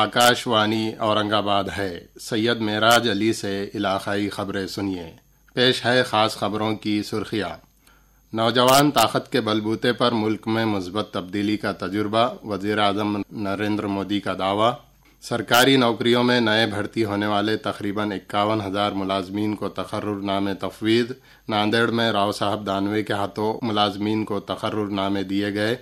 آکاش وانی اورنگ آباد ہے۔ سید معراج علی سے علاقائی خبریں سنیے۔ پیش ہے خاص خبروں کی سرخیاں۔ نوجوان طاقت کے بلبوتے پر ملک میں مثبت تبدیلی کا تجربہ، وزیر اعظم نریندر مودی کا دعویٰ۔ سرکاری نوکریوں میں نئے بھرتی ہونے والے تقریباً 51,000 ملازمین کو تقرر نامے تفویض۔ ناندیڑ میں راؤ صاحب دانوے کے ہاتھوں ملازمین کو تقرر نامے دیے گئے۔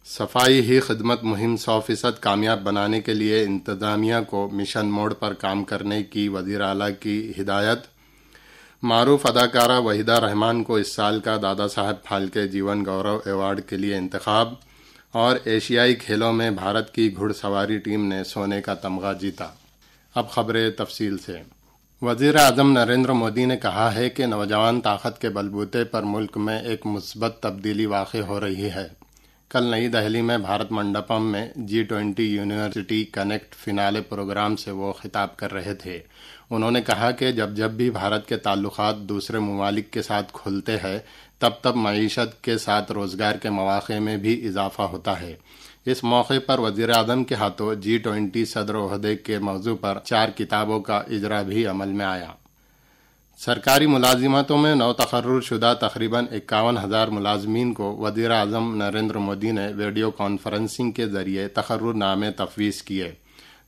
صفائی ہی خدمت مہم 100% کامیاب بنانے کے لیے انتظامیہ کو مشن موڈ پر کام کرنے کی وزیر اعلیٰ کی ہدایت۔ معروف اداکارہ وحیدہ رحمان کو اس سال کا دادا صاحب پھالکے جیون گورو ایوارڈ کے لیے انتخاب۔ اور ایشیائی کھیلوں میں بھارت کی گھڑ سواری ٹیم نے سونے کا تمغہ جیتا۔ اب خبریں تفصیل سے۔ وزیر اعظم نریندر مودی نے کہا ہے کہ نوجوان طاقت کے بلبوتے پر ملک میں ایک مثبت تبدیلی واقع ہو رہی ہے۔ کل نئی دہلی میں بھارت منڈپم میں G20 university connect finale programme سے وہ خطاب کر رہے تھے۔ انہوں نے کہا کہ جب بھی بھارت کے تعلقات دوسرے ممالک کے ساتھ کھلتے ہیں تب معیشت کے ساتھ روزگار کے مواقع میں بھی اضافہ ہوتا ہے۔ اس موقع پر وزیر اعظم کے ہاتھوں G20 صدر عہدے کے موضوع پر 4 کتابوں کا اجرا بھی عمل میں آیا۔ سرکاری ملازمتوں میں نو تقرر شدہ تقریباً 51,000 ملازمین کو وزیر اعظم نریندر مودی نے ویڈیو کانفرنسنگ کے ذریعے تقرر نامے تفویض کیے۔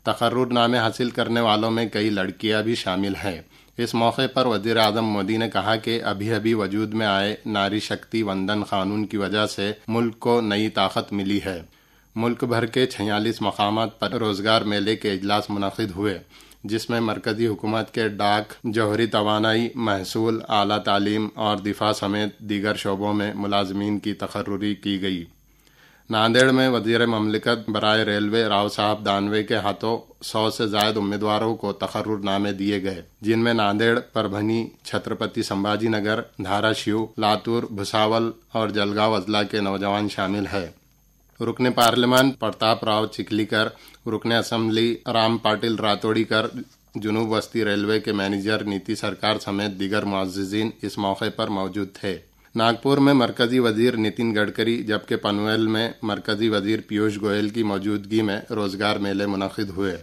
تقرر نامے حاصل کرنے والوں میں کئی لڑکیاں بھی شامل ہیں۔ اس موقع پر وزیر اعظم مودی نے کہا کہ ابھی وجود میں آئے ناری شکتی وندن قانون کی وجہ سے ملک کو نئی طاقت ملی ہے۔ ملک بھر کے 46 مقامات پر روزگار میلے کے اجلاس منعقد ہوئے، جس میں مرکزی حکومت کے ڈاک، جوہری توانائی، محصول، اعلیٰ تعلیم اور دفاع سمیت دیگر شعبوں میں ملازمین کی تقرری کی گئی۔ ناندیڑ میں وزیر مملکت برائے ریلوے راؤ صاحب دانوے کے ہاتھوں 100 سے زائد امیدواروں کو تقرر نامے دیے گئے، جن میں ناندیڑ، پربھنی، چھترپتی سمبھاجی نگر، دھاراشیو، لاتور، بھساول اور جلگاؤں اضلاع کے نوجوان شامل ہیں۔ رکن پارلیمان پرتاپ راؤ چکلیکر، رکن اسمبلی رام پاٹل راتوڑیکر، جنوب وسطی ریلوے کے مینیجر نیتی سرکار سمیت دیگر معززین اس موقع پر موجود تھے۔ ناگپور میں مرکزی وزیر نتن گڈکری جبکہ پنویل میں مرکزی وزیر پیوش گوئل کی موجودگی میں روزگار میلے منعقد ہوئے۔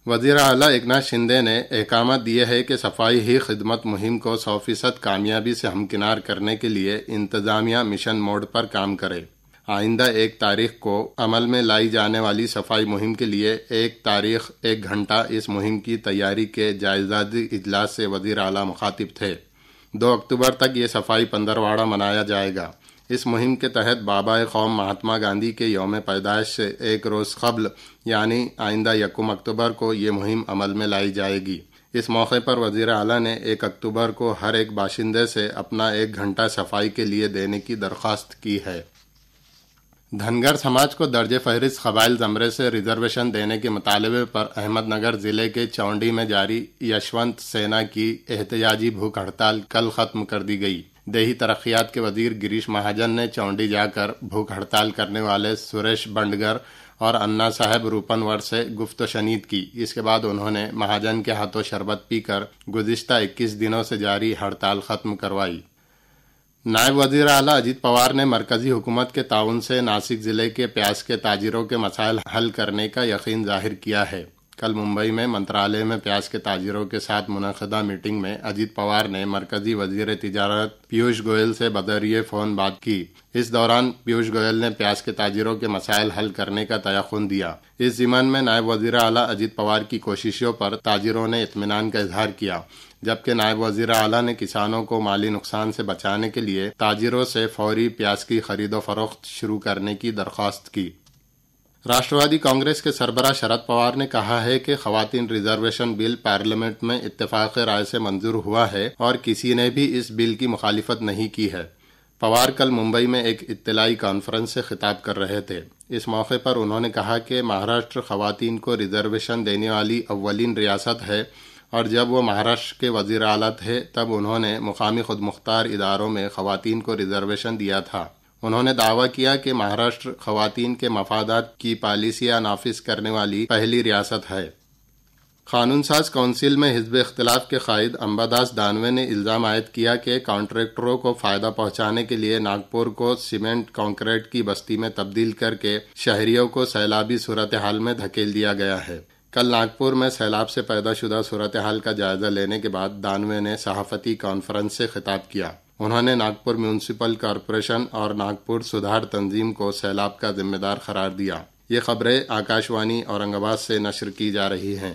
وزیر اعلیٰ ایکناتھ شندے نے احکامات دیے ہیں کہ صفائی ہی خدمت مہم کو 100% کامیابی سے ہمکنار کرنے کے لیے انتظامیہ مشن موڈ پر کام کرے۔ آئندہ 1 تاریخ کو عمل میں لائی جانے والی صفائی مہم کے لیے 1 تاریخ 1 گھنٹہ اس مہم کی تیاری کے جائزہ اجلاس سے وزیر اعلیٰ مخاطب تھے۔ 2 اکتوبر تک یہ صفائی پندرواڑہ منایا جائے گا۔ اس مہم کے تحت بابائے قوم مہاتما گاندھی کے یوم پیدائش سے 1 روز قبل یعنی آئندہ 1 اکتوبر کو یہ مہم عمل میں لائی جائے گی۔ اس موقع پر وزیر اعلیٰ نے 1 اکتوبر کو ہر ایک باشندے سے اپنا 1 گھنٹہ صفائی کے لیے دینے کی درخواست کی ہے۔ دھنگر سماج کو درج فہرست قبائل زمرے سے ریزرویشن دینے کے مطالبے پر احمد نگر ضلع کے چونڈی میں جاری یشونت سینا کی احتجاجی بھوک ہڑتال کل ختم کر دی گئی۔ دیہی ترقیات کے وزیر گریش مہاجن نے چونڈی جا کر بھوک ہڑتال کرنے والے سریش بنڈگر اور انا صاحب روپنور سے گفت و شنید کی۔ اس کے بعد انہوں نے مہاجن کے ہاتھوں شربت پی کر گزشتہ 21 دنوں سے جاری ہڑتال ختم کروائی۔ نائب وزیر اعلیٰ اجیت پوار نے مرکزی حکومت کے تعاون سے ناسک ضلع کے پیاز کے تاجروں کے مسائل حل کرنے کا یقین ظاہر کیا ہے۔ کل ممبئی میں منترالیہ میں پیاز کے تاجروں کے ساتھ منعقدہ میٹنگ میں اجیت پوار نے مرکزی وزیر تجارت پیوش گوئل سے بذریعہ فون بات کی۔ اس دوران پیوش گوئل نے پیاز کے تاجروں کے مسائل حل کرنے کا تیقن دیا۔ اس ضمن میں نائب وزیر اعلیٰ اجیت پوار کی کوششوں پر تاجروں نے اطمینان کا اظہار کیا، جبکہ نائب وزیر اعلیٰ نے کسانوں کو مالی نقصان سے بچانے کے لیے تاجروں سے فوری پیاز کی خرید و فروخت شروع کرنے کی درخواست کی۔ راشٹروادی کانگریس کے سربراہ شرد پوار نے کہا ہے کہ خواتین ریزرویشن بل پارلیمنٹ میں اتفاق رائے سے منظور ہوا ہے اور کسی نے بھی اس بل کی مخالفت نہیں کی ہے۔ پوار کل ممبئی میں ایک اطلاعی کانفرنس سے خطاب کر رہے تھے۔ اس موقع پر انہوں نے کہا کہ مہاراشٹر خواتین کو ریزرویشن دینے والی اولین ریاست ہے اور جب وہ مہاراشٹر کے وزیر اعلیٰ تھے تب انہوں نے مقامی خود مختار اداروں میں خواتین کو ریزرویشن دیا تھا۔ انہوں نے دعویٰ کیا کہ مہاراشٹر خواتین کے مفادات کی پالیسیاں نافذ کرنے والی پہلی ریاست ہے۔ قانون ساز کونسل میں حزب اختلاف کے قائد امباداس دانوے نے الزام عائد کیا کہ کانٹریکٹروں کو فائدہ پہنچانے کے لیے ناگپور کو سیمنٹ کانکریٹ کی بستی میں تبدیل کر کے شہریوں کو سیلابی صورتحال میں دھکیل دیا گیا ہے۔ کل ناگپور میں سیلاب سے پیدا شدہ صورتحال کا جائزہ لینے کے بعد دانوے نے صحافتی کانفرنس سے خطاب کیا۔ انہوں نے ناگپور میونسپل کارپوریشن اور ناگپور سدھار تنظیم کو سیلاب کا ذمہ دار قرار دیا۔ یہ خبریں آکاشوانی اورنگ آباد سے نشر کی جا رہی ہیں۔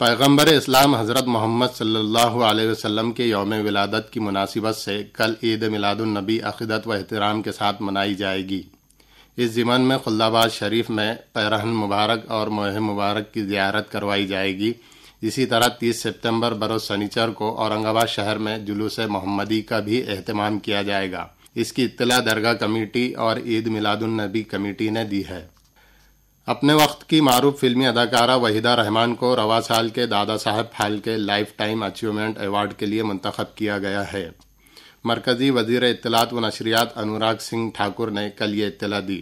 پیغمبر اسلام حضرت محمد صلی اللہ علیہ وسلم کے یوم ولادت کی مناسبت سے کل عید میلاد النبی عقیدت و احترام کے ساتھ منائی جائے گی۔ اس ضمن میں خلدآباد شریف میں پیرہن مبارک اور موہ مبارک کی زیارت کروائی جائے گی۔ اسی طرح 30 ستمبر بروز سنیچر کو اورنگ آباد شہر میں جلوس محمدی کا بھی اہتمام کیا جائے گا۔ اس کی اطلاع درگاہ کمیٹی اور عید میلاد النبی کمیٹی نے دی ہے۔ اپنے وقت کی معروف فلمی اداکارہ وحیدہ رحمان کو رواں سال کے Dada Saheb Phalke life time achievement award کے لیے منتخب کیا گیا ہے۔ مرکزی وزیر اطلاعات و نشریات انوراگ سنگھ ٹھاکر نے کل یہ اطلاع دی۔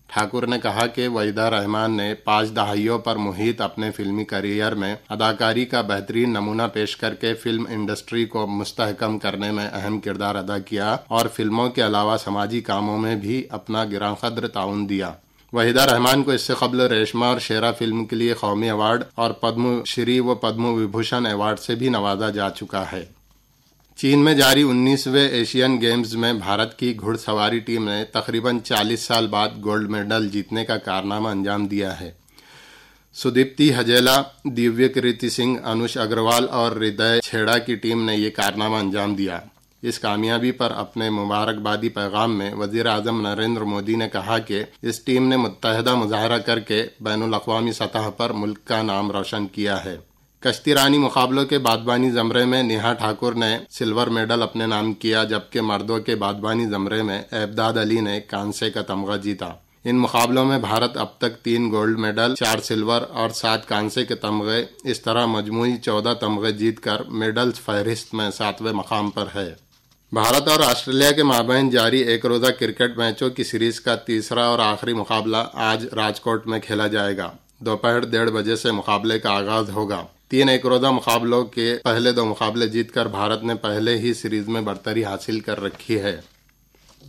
ٹھاکر نے کہا کہ وحیدہ رحمان نے 5 دہائیوں پر محیط اپنے فلمی کیریئر میں اداکاری کا بہترین نمونہ پیش کر کے فلم انڈسٹری کو مستحکم کرنے میں اہم کردار ادا کیا اور فلموں کے علاوہ سماجی کاموں میں بھی اپنا گراں قدر تعاون دیا۔ وحیدہ رحمان کو اس سے قبل ریشما اور شیرا فلم کے لیے قومی ایوارڈ اور پدم شری و پدم وبھوشن ایوارڈ سے بھی نوازا جا چکا ہے۔ چین میں جاری 19ویں ایشین گیمز میں بھارت کی گھڑ سواری ٹیم نے تقریباً 40 سال بعد گولڈ میڈل جیتنے کا کارنامہ انجام دیا ہے۔ سدیپتی ہجیلا، دیویہ کریتی سنگھ، انوش اگروال اور ہردے چھیڑا کی ٹیم نے یہ کارنامہ انجام دیا۔ اس کامیابی پر اپنے مبارکبادی پیغام میں وزیر اعظم نریندر مودی نے کہا کہ اس ٹیم نے متحدہ مظاہرہ کر کے بین الاقوامی سطح پر ملک کا نام روشن کیا ہے۔ کشتی رانی مقابلوں کے بادبانی زمرے میں نیہا ٹھاکر نے سلور میڈل اپنے نام کیا، جبکہ مردوں کے بادبانی زمرے میں ابداد علی نے کانسے کا تمغہ جیتا۔ ان مقابلوں میں بھارت اب تک 3 گولڈ میڈل، 4 سلور اور 7 کانسے کے تمغے، اس طرح مجموعی 14 تمغے جیت کر میڈلز فہرست میں 7ویں مقام پر ہے۔ بھارت اور آسٹریلیا کے مابین جاری ایک روزہ کرکٹ میچوں کی سیریز کا تیسرا اور آخری مقابلہ آج راجکوٹ میں کھیلا جائے گا۔ دوپہر 1:30 بجے سے مقابلے کا آغاز ہوگا۔ 3 ایک روزہ مقابلوں کے پہلے 2 مقابلے جیت کر بھارت نے پہلے ہی سیریز میں برتری حاصل کر رکھی ہے۔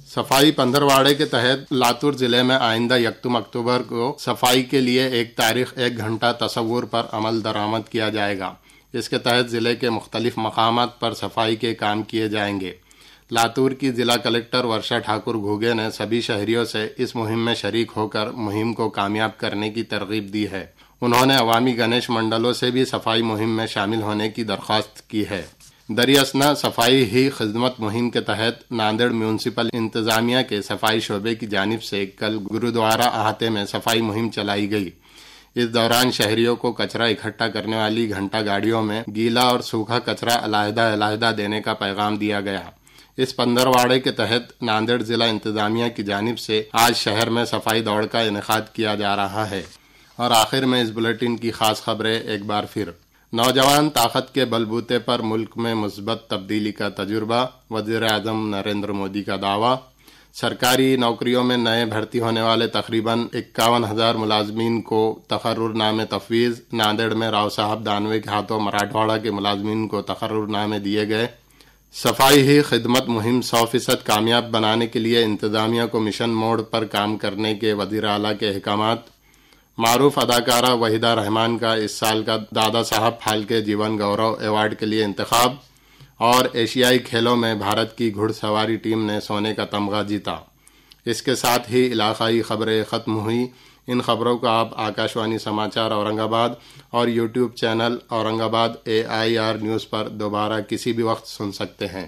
صفائی پندرواڑے کے تحت لاتور ضلع میں آئندہ 1 اکتوبر کو صفائی کے لیے ایک تاریخ 1 گھنٹہ تصور پر عمل درآمد کیا جائے گا۔ اس کے تحت ضلع کے مختلف مقامات پر صفائی کے کام کیے جائیں گے۔ لاتور کی ضلع کلکٹر ورشا ٹھاکر گھوگے نے سبھی شہریوں سے اس مہم میں شریک ہو کر مہم کو کامیاب کرنے کی ترغیب دی ہے۔ انہوں نے عوامی گنیش منڈلوں سے بھی صفائی مہم میں شامل ہونے کی درخواست کی ہے۔ دریاسنا صفائی ہی خدمت مہم کے تحت ناندیڑ میونسپل انتظامیہ کے صفائی شعبے کی جانب سے کل گرودوارہ احاطے میں صفائی مہم چلائی گئی۔ اس دوران شہریوں کو کچرا اکٹھا کرنے والی گھنٹا گاڑیوں میں گیلا اور سوکھا کچرا علیحدہ علیحدہ دینے کا پیغام دیا گیا۔ اس پندرواڑے کے تحت ناندیڑ ضلع انتظامیہ کی جانب سے آج شہر میں صفائی دوڑ کا انعقاد کیا جا رہا ہے۔ اور آخر میں اس بلیٹن کی خاص خبریں ایک بار پھر۔ نوجوان طاقت کے بل بوتے پر ملک میں مثبت تبدیلی کا تجربہ، وزیر اعظم نریندر مودی کا دعویٰ۔ سرکاری نوکریوں میں نئے بھرتی ہونے والے تقریباً 51,000 ملازمین کو تقرر نامے تفویض۔ ناندیڑ میں راؤ صاحب دانوے کے ہاتھوں مراٹھواڑہ کے ملازمین کو تقرر نامے دیے گئے۔ صفائی ہی خدمت مہم 100% کامیاب بنانے کے لیے انتظامیہ کو مشن موڈ پر کام کرنے کے وزیر اعلیٰ کے احکامات۔ معروف اداکارہ وحیدہ رحمان کا اس سال کا دادا صاحب پھالکے جیون گورو ایوارڈ کے لیے انتخاب۔ اور ایشیائی کھیلوں میں بھارت کی گھڑ سواری ٹیم نے سونے کا تمغہ جیتا۔ اس کے ساتھ ہی علاقائی خبریں ختم ہوئی۔ ان خبروں کو آپ آکاشوانی سماچار اورنگ آباد اور یوٹیوب چینل اورنگ آباد AIR نیوز پر دوبارہ کسی بھی وقت سن سکتے ہیں۔